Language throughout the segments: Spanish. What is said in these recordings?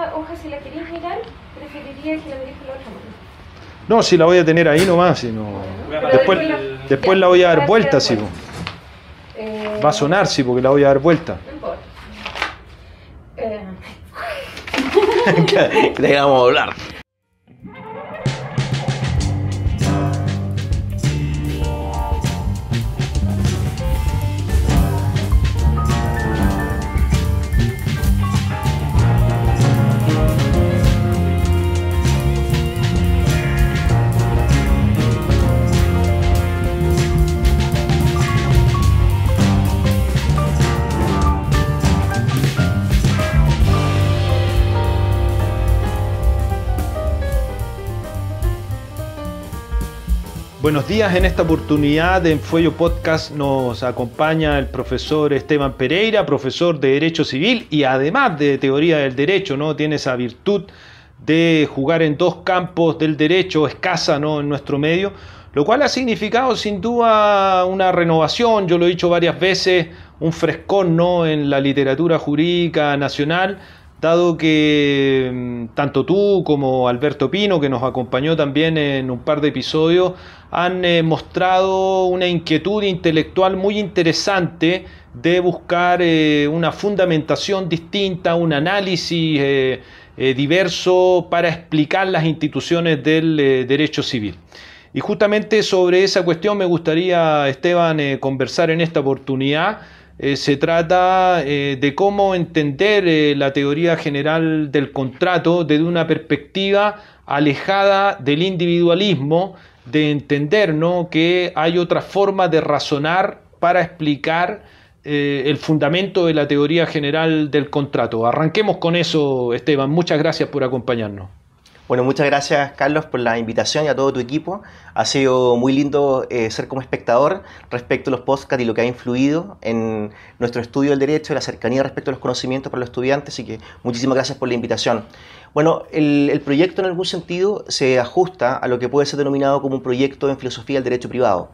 esta hoja, si la queréis mirar, preferiría que la miréis con la otra mano. No, si la voy a tener ahí nomás, si no... después la voy a dar vuelta, sí. Va a sonar, sí, porque la voy a dar vuelta. No importa. Que dejamos hablar. Buenos días, en esta oportunidad en Fuello Podcast nos acompaña el profesor Esteban Pereira, profesor de Derecho Civil y además de Teoría del Derecho, ¿no? Tiene esa virtud de jugar en dos campos del derecho escasa, ¿no? En nuestro medio, lo cual ha significado sin duda una renovación, yo lo he dicho varias veces, un frescón, ¿no? En la literatura jurídica nacional, dado que tanto tú como Alberto Pino, que nos acompañó también en un par de episodios, han mostrado una inquietud intelectual muy interesante de buscar una fundamentación distinta, un análisis diverso para explicar las instituciones del derecho civil. Y justamente sobre esa cuestión me gustaría, Esteban, conversar en esta oportunidad. Se trata de cómo entender la teoría general del contrato desde una perspectiva alejada del individualismo, de entender, ¿no?, que hay otra forma de razonar para explicar el fundamento de la teoría general del contrato. Arranquemos con eso, Esteban. Muchas gracias por acompañarnos. Bueno, muchas gracias, Carlos, por la invitación y a todo tu equipo. Ha sido muy lindo ser como espectador respecto a los podcasts y lo que ha influido en nuestro estudio del derecho y la cercanía respecto a los conocimientos para los estudiantes, así que muchísimas gracias por la invitación. Bueno, el proyecto en algún sentido se ajusta a lo que puede ser denominado como un proyecto en filosofía del derecho privado.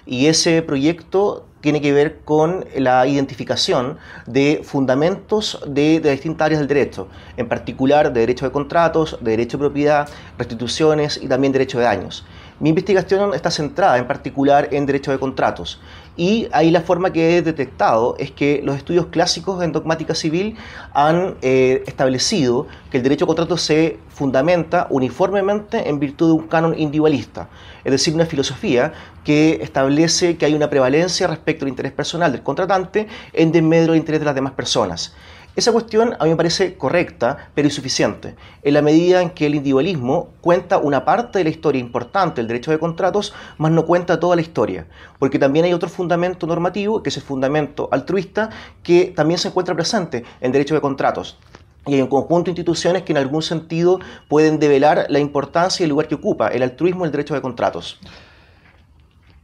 Y ese proyecto tiene que ver con la identificación de fundamentos de distintas áreas del derecho, en particular de derecho de contratos, de derecho de propiedad, restituciones y también derecho de daños. Mi investigación está centrada en particular en derecho de contratos y ahí la forma que he detectado es que los estudios clásicos en dogmática civil han establecido que el derecho de contratos se fundamenta uniformemente en virtud de un canon individualista, es decir, una filosofía que establece que hay una prevalencia respecto al interés personal del contratante en desmedro del interés de las demás personas. Esa cuestión a mí me parece correcta, pero insuficiente, en la medida en que el individualismo cuenta una parte de la historia importante del derecho de contratos, mas no cuenta toda la historia, porque también hay otro fundamento normativo, que es el fundamento altruista, que también se encuentra presente en el derecho de contratos. Y hay un conjunto de instituciones que en algún sentido pueden develar la importancia y el lugar que ocupa el altruismo en el derecho de contratos.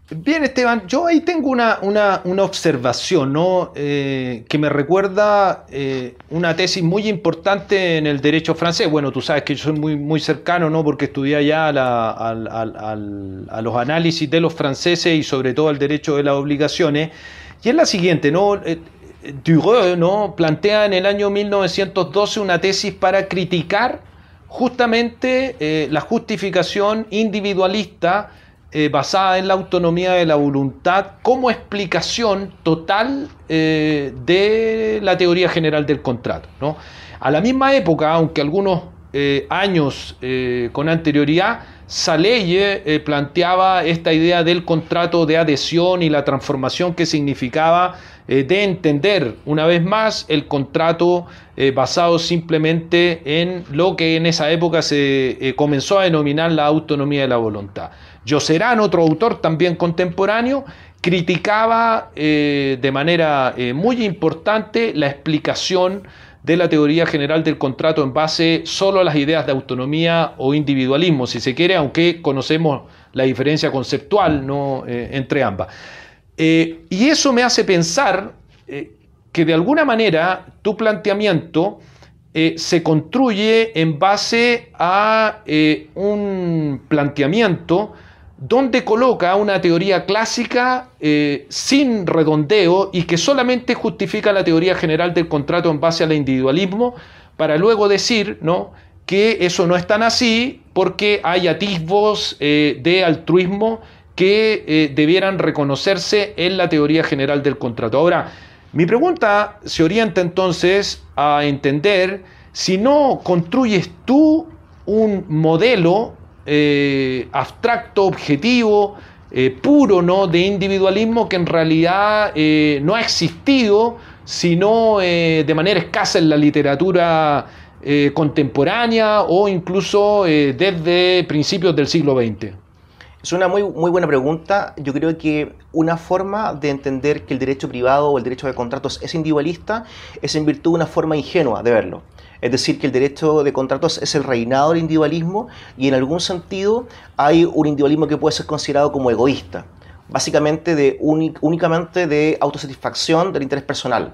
Bien, Esteban, yo ahí tengo una observación, ¿no? Que me recuerda una tesis muy importante en el derecho francés. Bueno, tú sabes que yo soy muy cercano, ¿no? Porque estudié allá a los análisis de los franceses y sobre todo al derecho de las obligaciones. Y es la siguiente, ¿no? Dureau, ¿no?, plantea en el año 1912 una tesis para criticar justamente la justificación individualista basada en la autonomía de la voluntad como explicación total de la teoría general del contrato, ¿no? A la misma época, aunque algunos años con anterioridad, Saleye planteaba esta idea del contrato de adhesión y la transformación que significaba de entender una vez más el contrato basado simplemente en lo que en esa época se comenzó a denominar la autonomía de la voluntad. Josserand, otro autor también contemporáneo, criticaba de manera muy importante la explicación de la teoría general del contrato en base solo a las ideas de autonomía o individualismo, si se quiere, aunque conocemos la diferencia conceptual, ¿no?, entre ambas. Y eso me hace pensar que de alguna manera tu planteamiento se construye en base a un planteamiento donde coloca una teoría clásica sin redondeo y que solamente justifica la teoría general del contrato en base al individualismo, para luego decir, ¿no?, que eso no es tan así porque hay atisbos de altruismo que debieran reconocerse en la teoría general del contrato. Ahora, mi pregunta se orienta entonces a entender si no construyes tú un modelo abstracto, objetivo, puro, ¿no?, de individualismo que en realidad no ha existido, sino de manera escasa en la literatura contemporánea o incluso desde principios del siglo XX. Es una muy buena pregunta. Yo creo que una forma de entender que el derecho privado o el derecho de contratos es individualista es en virtud de una forma ingenua de verlo. Es decir, que el derecho de contratos es el reinado del individualismo y en algún sentido hay un individualismo que puede ser considerado como egoísta, básicamente únicamente de autosatisfacción del interés personal.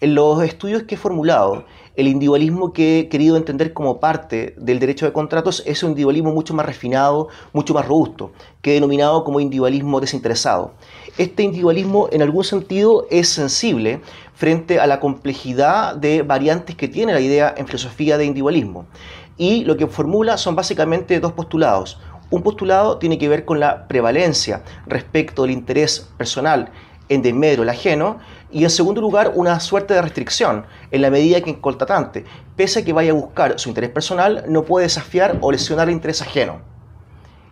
En los estudios que he formulado, el individualismo que he querido entender como parte del derecho de contratos es un individualismo mucho más refinado, mucho más robusto, que he denominado como individualismo desinteresado. Este individualismo en algún sentido es sensible frente a la complejidad de variantes que tiene la idea en filosofía de individualismo. Y lo que formula son básicamente dos postulados. Un postulado tiene que ver con la prevalencia respecto del interés personal en desmedro del ajeno, y en segundo lugar una suerte de restricción en la medida que el contratante, pese a que vaya a buscar su interés personal, no puede desafiar o lesionar el interés ajeno.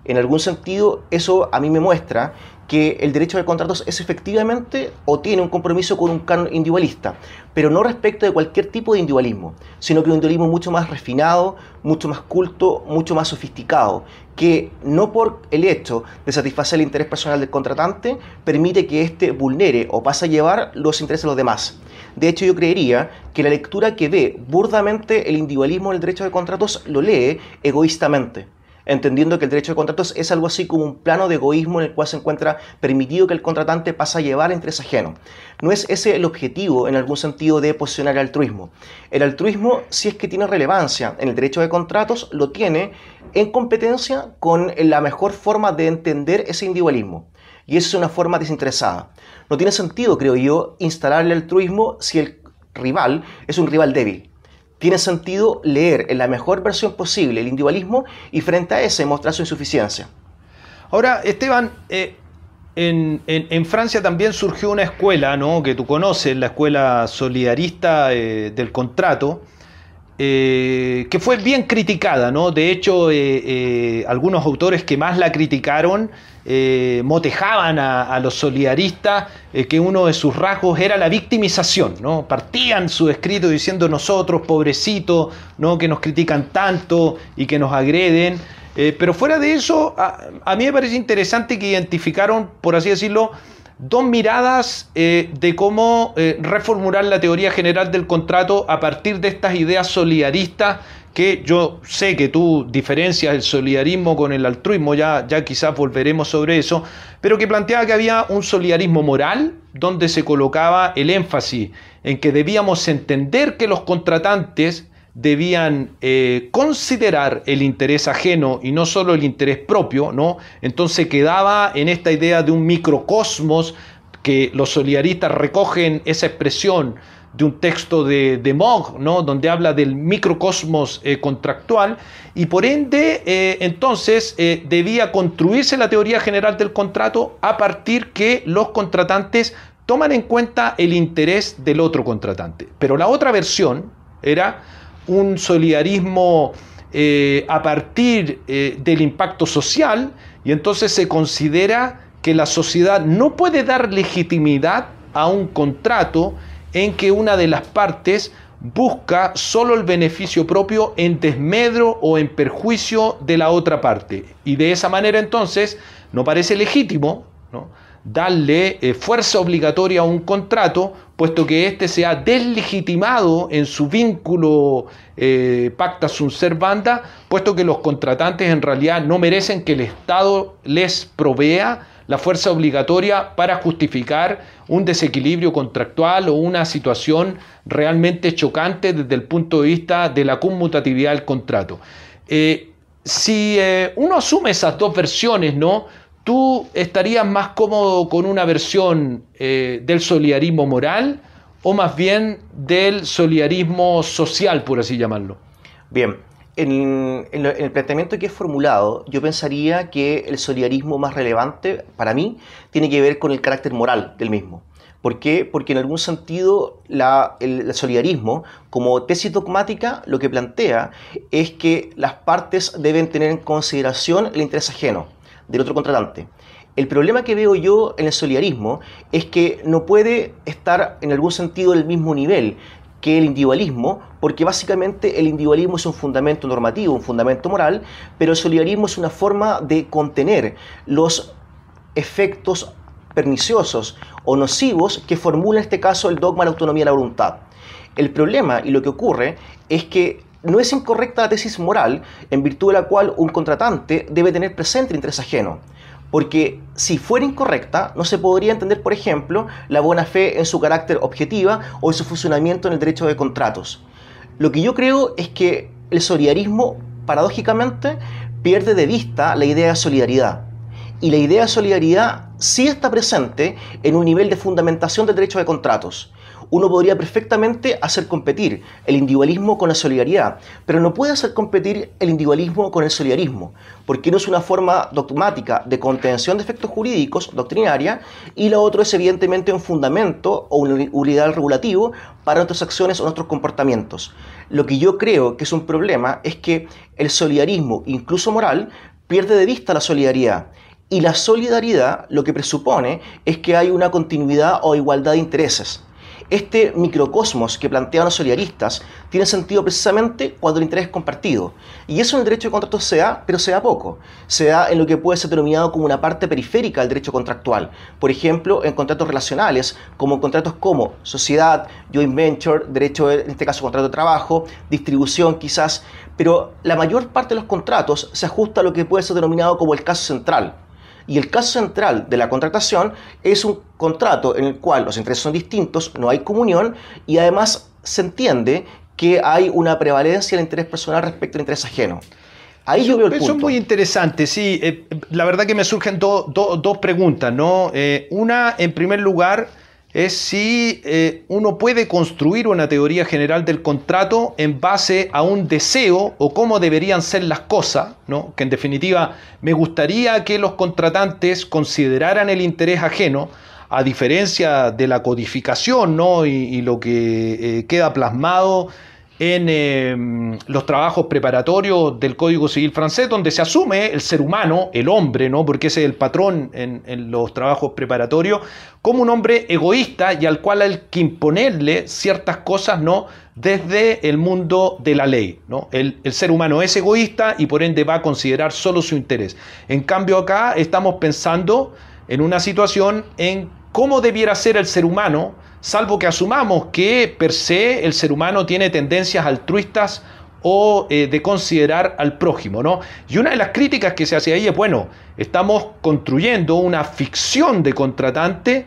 En algún sentido, eso a mí me muestra que el derecho de contratos es efectivamente o tiene un compromiso con un canon individualista, pero no respecto de cualquier tipo de individualismo, sino que un individualismo mucho más refinado, mucho más culto, mucho más sofisticado, que no por el hecho de satisfacer el interés personal del contratante permite que éste vulnere o pase a llevar los intereses de los demás. De hecho, yo creería que la lectura que ve burdamente el individualismo en el derecho de contratos lo lee egoístamente, entendiendo que el derecho de contratos es algo así como un plano de egoísmo en el cual se encuentra permitido que el contratante pase a llevar interés ajeno. No es ese el objetivo en algún sentido de posicionar el altruismo. El altruismo, si es que tiene relevancia en el derecho de contratos, lo tiene en competencia con la mejor forma de entender ese individualismo. Y eso es una forma desinteresada. No tiene sentido, creo yo, instalar el altruismo si el rival es un rival débil. Tiene sentido leer en la mejor versión posible el individualismo y frente a ese mostrar su insuficiencia. Ahora, Esteban, en Francia también surgió una escuela, ¿no?, que tú conoces, la escuela solidarista del contrato, que fue bien criticada, ¿no? De hecho, algunos autores que más la criticaron motejaban a los solidaristas que uno de sus rasgos era la victimización, ¿no? Partían su escrito diciendo nosotros, pobrecitos, ¿no?, que nos critican tanto y que nos agreden. Pero fuera de eso, a mí me parece interesante que identificaron, por así decirlo, dos miradas de cómo reformular la teoría general del contrato a partir de estas ideas solidaristas, que yo sé que tú diferencias el solidarismo con el altruismo, ya quizás volveremos sobre eso, pero que planteaba que había un solidarismo moral donde se colocaba el énfasis en que debíamos entender que los contratantes debían considerar el interés ajeno y no solo el interés propio, ¿no? Entonces quedaba en esta idea de un microcosmos, que los solidaristas recogen esa expresión de un texto de Moore, ¿no?, donde habla del microcosmos contractual, y por ende entonces debía construirse la teoría general del contrato a partir que los contratantes toman en cuenta el interés del otro contratante. Pero la otra versión era un solidarismo a partir del impacto social, y entonces se considera que la sociedad no puede dar legitimidad a un contrato en que una de las partes busca solo el beneficio propio en desmedro o en perjuicio de la otra parte. Y de esa manera entonces no parece legítimo, ¿no?, darle fuerza obligatoria a un contrato, puesto que éste se ha deslegitimado en su vínculo pacta sunt servanda, puesto que los contratantes en realidad no merecen que el Estado les provea la fuerza obligatoria para justificar un desequilibrio contractual o una situación realmente chocante desde el punto de vista de la conmutatividad del contrato. Si uno asume esas dos versiones, ¿no?, ¿tú estarías más cómodo con una versión del solidarismo moral o más bien del solidarismo social, por así llamarlo? Bien, en el planteamiento que he formulado, yo pensaría que el solidarismo más relevante para mí tiene que ver con el carácter moral del mismo. ¿Por qué? Porque en algún sentido el solidarismo, como tesis dogmática, lo que plantea es que las partes deben tener en consideración el interés ajeno del otro contratante. El problema que veo yo en el solidarismo es que no puede estar en algún sentido del mismo nivel que el individualismo, porque básicamente el individualismo es un fundamento normativo, un fundamento moral, pero el solidarismo es una forma de contener los efectos perniciosos o nocivos que formula en este caso el dogma de la autonomía de la voluntad. El problema y lo que ocurre es que no es incorrecta la tesis moral en virtud de la cual un contratante debe tener presente el interés ajeno. Porque si fuera incorrecta, no se podría entender, por ejemplo, la buena fe en su carácter objetiva o en su funcionamiento en el derecho de contratos. Lo que yo creo es que el solidarismo, paradójicamente, pierde de vista la idea de solidaridad. Y la idea de solidaridad sí está presente en un nivel de fundamentación del derecho de contratos. Uno podría perfectamente hacer competir el individualismo con la solidaridad, pero no puede hacer competir el individualismo con el solidarismo, porque uno es una forma dogmática de contención de efectos jurídicos, doctrinaria, y la otra es evidentemente un fundamento o un unidad regulativo para nuestras acciones o nuestros comportamientos. Lo que yo creo que es un problema es que el solidarismo, incluso moral, pierde de vista la solidaridad. Y la solidaridad lo que presupone es que hay una continuidad o igualdad de intereses. Este microcosmos que plantean los solidaristas tiene sentido precisamente cuando el interés es compartido. Y eso en el derecho de contratos se da, pero se da poco. Se da en lo que puede ser denominado como una parte periférica del derecho contractual. Por ejemplo, en contratos relacionales, como en contratos como sociedad, joint venture, derecho, en este caso contrato de trabajo, distribución quizás. Pero la mayor parte de los contratos se ajusta a lo que puede ser denominado como el caso central. Y el caso central de la contratación es un contrato en el cual los intereses son distintos, no hay comunión y además se entiende que hay una prevalencia del interés personal respecto al interés ajeno. Ahí yo veo el punto. Eso es muy interesante, sí. La verdad que me surgen dos preguntas, ¿no? Una, en primer lugar, es si uno puede construir una teoría general del contrato en base a un deseo o cómo deberían ser las cosas, ¿no? Que en definitiva me gustaría que los contratantes consideraran el interés ajeno, a diferencia de la codificación, ¿no? y lo que queda plasmado en los trabajos preparatorios del Código Civil francés, donde se asume el ser humano, el hombre, ¿no? Porque ese es el patrón en los trabajos preparatorios, como un hombre egoísta y al cual hay que imponerle ciertas cosas, ¿no? Desde el mundo de la ley, ¿no? El ser humano es egoísta y por ende va a considerar solo su interés. En cambio acá estamos pensando en una situación en cómo debiera ser el ser humano, salvo que asumamos que per se el ser humano tiene tendencias altruistas o de considerar al prójimo, ¿no? Y una de las críticas que se hace ahí es, bueno, estamos construyendo una ficción de contratante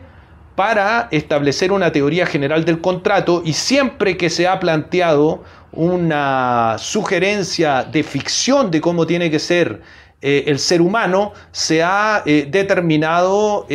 para establecer una teoría general del contrato y siempre que se ha planteado una sugerencia de ficción de cómo tiene que ser el ser humano, se ha determinado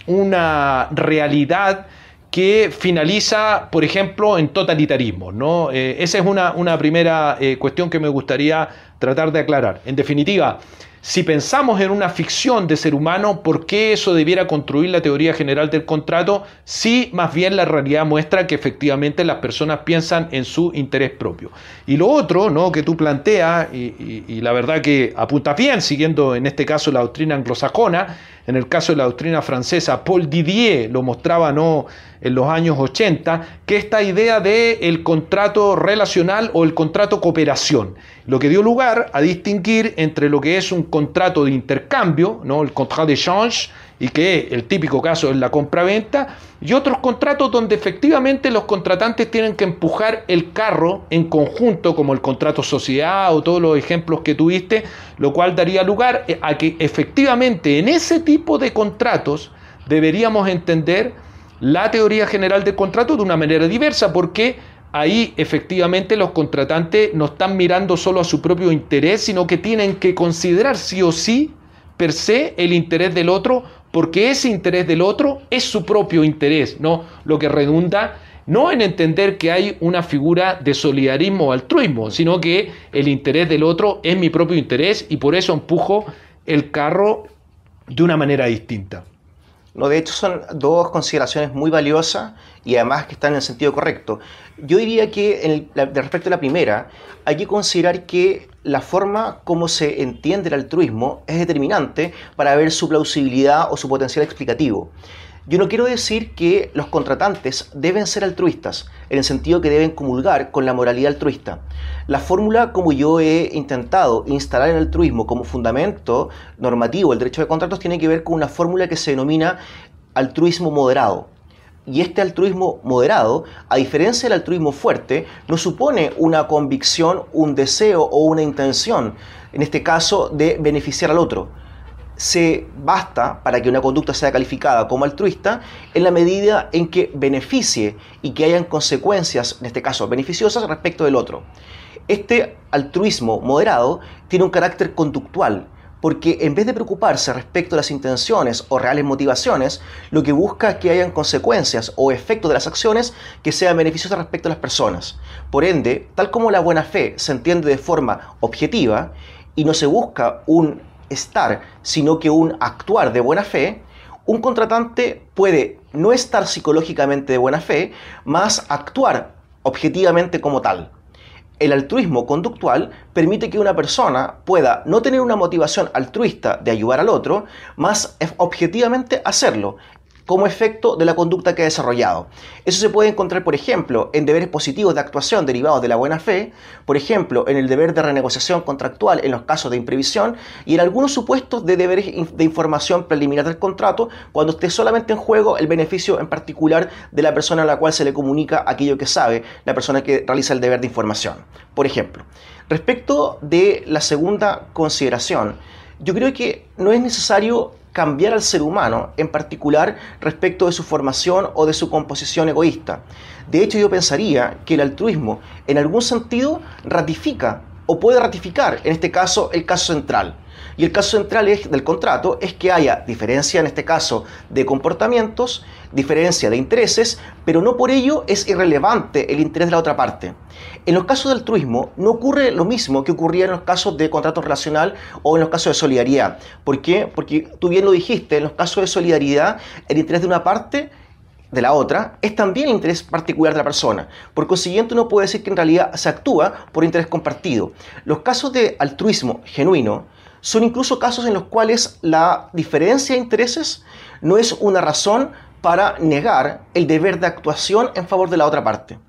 una realidad que finaliza, por ejemplo, en totalitarismo, ¿no? Esa es una primera cuestión que me gustaría tratar de aclarar. En definitiva, si pensamos en una ficción de ser humano, ¿por qué eso debiera construir la teoría general del contrato? Si más bien la realidad muestra que efectivamente las personas piensan en su interés propio. Y lo otro, ¿no? Que tú planteas, y la verdad que apunta bien, siguiendo en este caso la doctrina anglosajona, en el caso de la doctrina francesa, Paul Didier lo mostraba, ¿no?, en los años 80, que esta idea del contrato relacional o el contrato cooperación, lo que dio lugar a distinguir entre lo que es un contrato de intercambio, ¿no?, el contrat d'échange, y que el típico caso es la compra-venta, y otros contratos donde efectivamente los contratantes tienen que empujar el carro en conjunto, como el contrato sociedad o todos los ejemplos que tuviste, lo cual daría lugar a que efectivamente en ese tipo de contratos deberíamos entender la teoría general del contrato de una manera diversa, porque ahí efectivamente los contratantes no están mirando solo a su propio interés, sino que tienen que considerar sí o sí per se el interés del otro porque ese interés del otro es su propio interés, ¿no? Lo que redunda no en entender que hay una figura de solidarismo o altruismo, sino que el interés del otro es mi propio interés y por eso empujo el carro de una manera distinta. No, de hecho son dos consideraciones muy valiosas y además que están en el sentido correcto. Yo diría que respecto a la primera, hay que considerar que la forma como se entiende el altruismo es determinante para ver su plausibilidad o su potencial explicativo. Yo no quiero decir que los contratantes deben ser altruistas, en el sentido que deben comulgar con la moralidad altruista. La fórmula, como yo he intentado instalar el altruismo como fundamento normativo del derecho de contratos, tiene que ver con una fórmula que se denomina altruismo moderado. Y este altruismo moderado, a diferencia del altruismo fuerte, no supone una convicción, un deseo o una intención, en este caso, de beneficiar al otro. Se basta para que una conducta sea calificada como altruista en la medida en que beneficie y que hayan consecuencias, en este caso beneficiosas, respecto del otro. Este altruismo moderado tiene un carácter conductual, porque en vez de preocuparse respecto a las intenciones o reales motivaciones, lo que busca es que hayan consecuencias o efectos de las acciones que sean beneficiosas respecto a las personas. Por ende, tal como la buena fe se entiende de forma objetiva y no se busca un estar, sino que un actuar de buena fe, un contratante puede no estar psicológicamente de buena fe, más actuar objetivamente como tal. El altruismo conductual permite que una persona pueda no tener una motivación altruista de ayudar al otro, más objetivamente hacerlo, como efecto de la conducta que ha desarrollado. Eso se puede encontrar, por ejemplo, en deberes positivos de actuación derivados de la buena fe, por ejemplo, en el deber de renegociación contractual en los casos de imprevisión y en algunos supuestos de deberes de información preliminar del contrato, cuando esté solamente en juego el beneficio en particular de la persona a la cual se le comunica aquello que sabe, la persona que realiza el deber de información. Por ejemplo, respecto de la segunda consideración, yo creo que no es necesario cambiar al ser humano, en particular respecto de su formación o de su composición egoísta. De hecho, yo pensaría que el altruismo, en algún sentido, ratifica o puede ratificar, en este caso, el caso central. Y el caso central del contrato es que haya diferencia, en este caso, de comportamientos, diferencia de intereses, pero no por ello es irrelevante el interés de la otra parte. En los casos de altruismo no ocurre lo mismo que ocurría en los casos de contrato relacional o en los casos de solidaridad. ¿Por qué? Porque tú bien lo dijiste, en los casos de solidaridad el interés de una parte de la otra es también el interés particular de la persona. Por consiguiente, uno puede decir que en realidad se actúa por interés compartido. Los casos de altruismo genuino son incluso casos en los cuales la diferencia de intereses no es una razón para negar el deber de actuación en favor de la otra parte.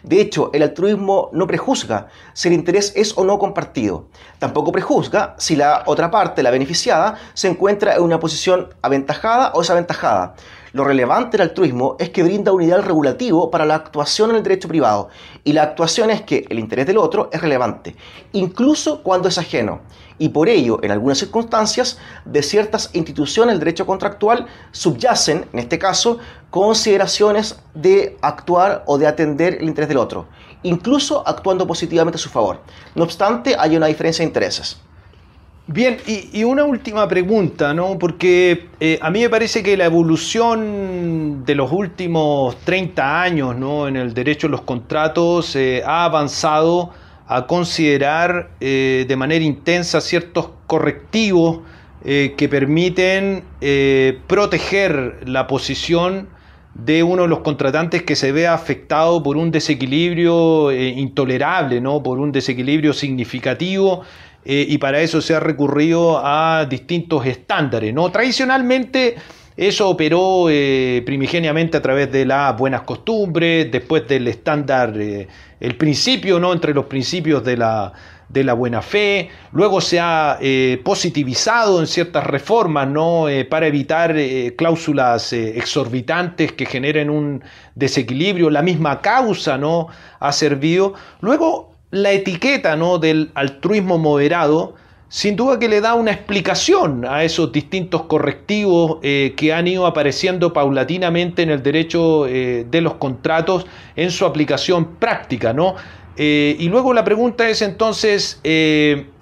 De hecho, el altruismo no prejuzga si el interés es o no compartido. Tampoco prejuzga si la otra parte, la beneficiada, se encuentra en una posición aventajada o desaventajada. Lo relevante del altruismo es que brinda un ideal regulativo para la actuación en el derecho privado. Y la actuación es que el interés del otro es relevante, incluso cuando es ajeno. Y por ello, en algunas circunstancias, de ciertas instituciones del derecho contractual subyacen, en este caso, consideraciones de actuar o de atender el interés del otro, incluso actuando positivamente a su favor. No obstante, hay una diferencia de intereses. Bien, y una última pregunta, ¿no? Porque a mí me parece que la evolución de los últimos 30 años, ¿no?, en el derecho a los contratos ha avanzado a considerar de manera intensa ciertos correctivos que permiten proteger la posición de uno de los contratantes que se vea afectado por un desequilibrio intolerable, ¿no?, por un desequilibrio significativo. Y para eso se ha recurrido a distintos estándares, ¿no? Tradicionalmente eso operó primigeniamente a través de las buenas costumbres, después del estándar, el principio, ¿no?, entre los principios de la buena fe. Luego se ha positivizado en ciertas reformas, ¿no?, para evitar cláusulas exorbitantes que generen un desequilibrio. La misma causa, ¿no?, ha servido. Luego la etiqueta, ¿no?, del altruismo moderado, sin duda que le da una explicación a esos distintos correctivos que han ido apareciendo paulatinamente en el derecho de los contratos en su aplicación práctica, ¿no? Y luego la pregunta es entonces,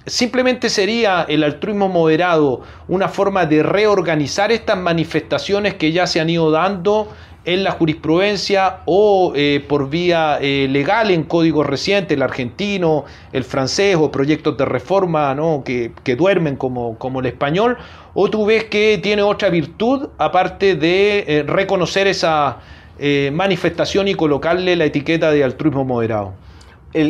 simplemente sería el altruismo moderado una forma de reorganizar estas manifestaciones que ya se han ido dando en la jurisprudencia o por vía legal en códigos recientes, el argentino, el francés o proyectos de reforma, ¿no? que duermen como el español, o tú ves que tiene otra virtud aparte de reconocer esa manifestación y colocarle la etiqueta de altruismo moderado?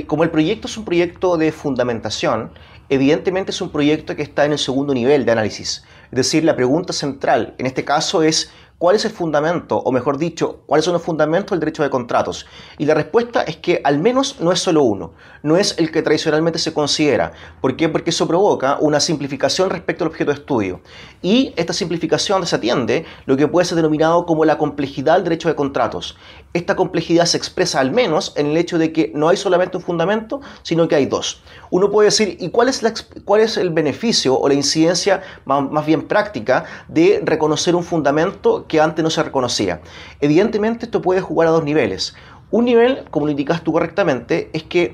Como el proyecto es un proyecto de fundamentación, evidentemente es un proyecto que está en el segundo nivel de análisis. Es decir, la pregunta central en este caso es ¿cuál es el fundamento, o mejor dicho, cuáles son los fundamentos del derecho de contratos? Y la respuesta es que al menos no es solo uno, no es el que tradicionalmente se considera. ¿Por qué? Porque eso provoca una simplificación respecto al objeto de estudio. Y esta simplificación desatiende lo que puede ser denominado como la complejidad del derecho de contratos. Esta complejidad se expresa al menos en el hecho de que no hay solamente un fundamento, sino que hay dos. Uno puede decir, ¿y cuál es el beneficio o la incidencia más bien práctica de reconocer un fundamento que antes no se reconocía? Evidentemente esto puede jugar a dos niveles. Un nivel, como lo indicas tú correctamente, es que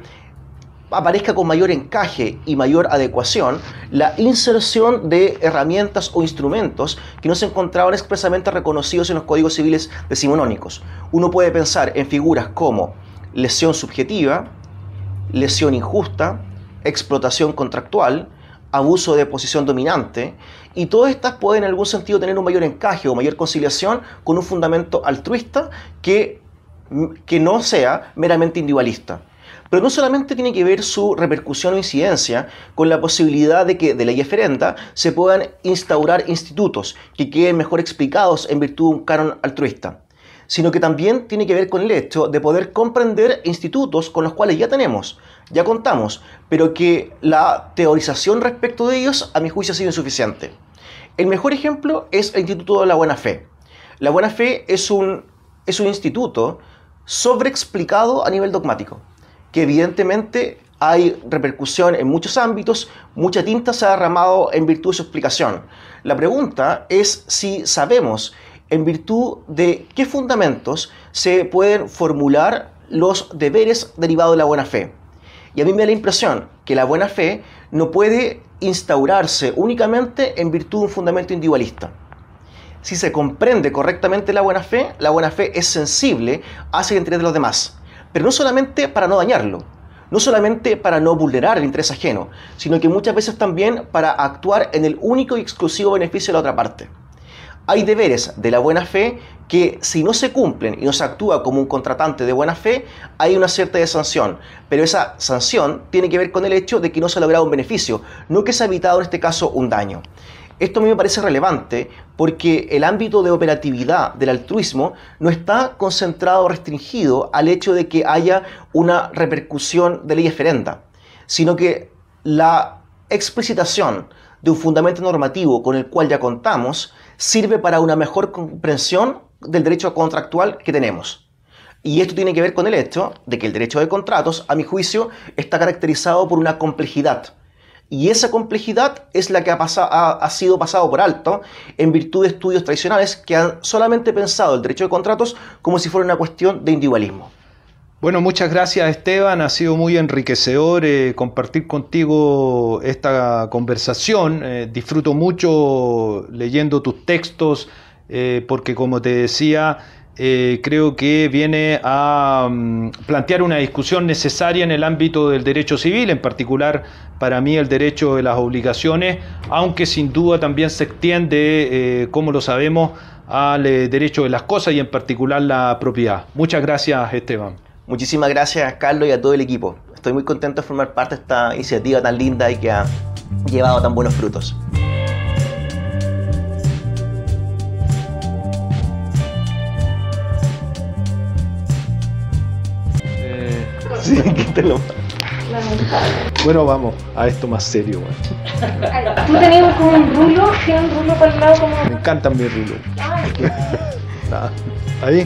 aparezca con mayor encaje y mayor adecuación la inserción de herramientas o instrumentos que no se encontraban expresamente reconocidos en los códigos civiles decimonónicos. Uno puede pensar en figuras como lesión subjetiva, lesión injusta, explotación contractual, abuso de posición dominante, y todas estas pueden en algún sentido tener un mayor encaje o mayor conciliación con un fundamento altruista que no sea meramente individualista. Pero no solamente tiene que ver su repercusión o incidencia con la posibilidad de que de ley eferenda se puedan instaurar institutos que queden mejor explicados en virtud de un canon altruista, sino que también tiene que ver con el hecho de poder comprender institutos con los cuales ya contamos, pero que la teorización respecto de ellos, a mi juicio, ha sido insuficiente. El mejor ejemplo es el Instituto de la Buena Fe. La Buena Fe es un instituto sobreexplicado a nivel dogmático, que evidentemente hay repercusión en muchos ámbitos, mucha tinta se ha derramado en virtud de su explicación. La pregunta es si sabemos en virtud de qué fundamentos se pueden formular los deberes derivados de la buena fe. Y a mí me da la impresión que la buena fe no puede instaurarse únicamente en virtud de un fundamento individualista. Si se comprende correctamente la buena fe es sensible hacia el interés de los demás, pero no solamente para no dañarlo, no solamente para no vulnerar el interés ajeno, sino que muchas veces también para actuar en el único y exclusivo beneficio de la otra parte. Hay deberes de la buena fe que si no se cumplen y no se actúa como un contratante de buena fe, hay una cierta sanción, pero esa sanción tiene que ver con el hecho de que no se ha logrado un beneficio, no que se ha evitado en este caso un daño. Esto a mí me parece relevante porque el ámbito de operatividad del altruismo no está concentrado o restringido al hecho de que haya una repercusión de ley eferenda, sino que la explicitación de un fundamento normativo con el cual ya contamos sirve para una mejor comprensión del derecho contractual que tenemos. Y esto tiene que ver con el hecho de que el derecho de contratos, a mi juicio, está caracterizado por una complejidad. Y esa complejidad es la que ha sido pasado por alto en virtud de estudios tradicionales que han solamente pensado el derecho de contratos como si fuera una cuestión de individualismo. Bueno, muchas gracias Esteban, ha sido muy enriquecedor compartir contigo esta conversación. Disfruto mucho leyendo tus textos porque, como te decía, creo que viene a plantear una discusión necesaria en el ámbito del derecho civil, en particular para mí el derecho de las obligaciones, aunque sin duda también se extiende, como lo sabemos, al derecho de las cosas y en particular la propiedad. Muchas gracias Esteban. Muchísimas gracias, Carlos, y a todo el equipo. Estoy muy contento de formar parte de esta iniciativa tan linda y que ha llevado tan buenos frutos. Sí, quítelo. Bueno, vamos a esto más serio. Tú tenías como un rulo, ¿tienes un rulo para el lado como...? Me encantan mis rulos. Nada. Ahí.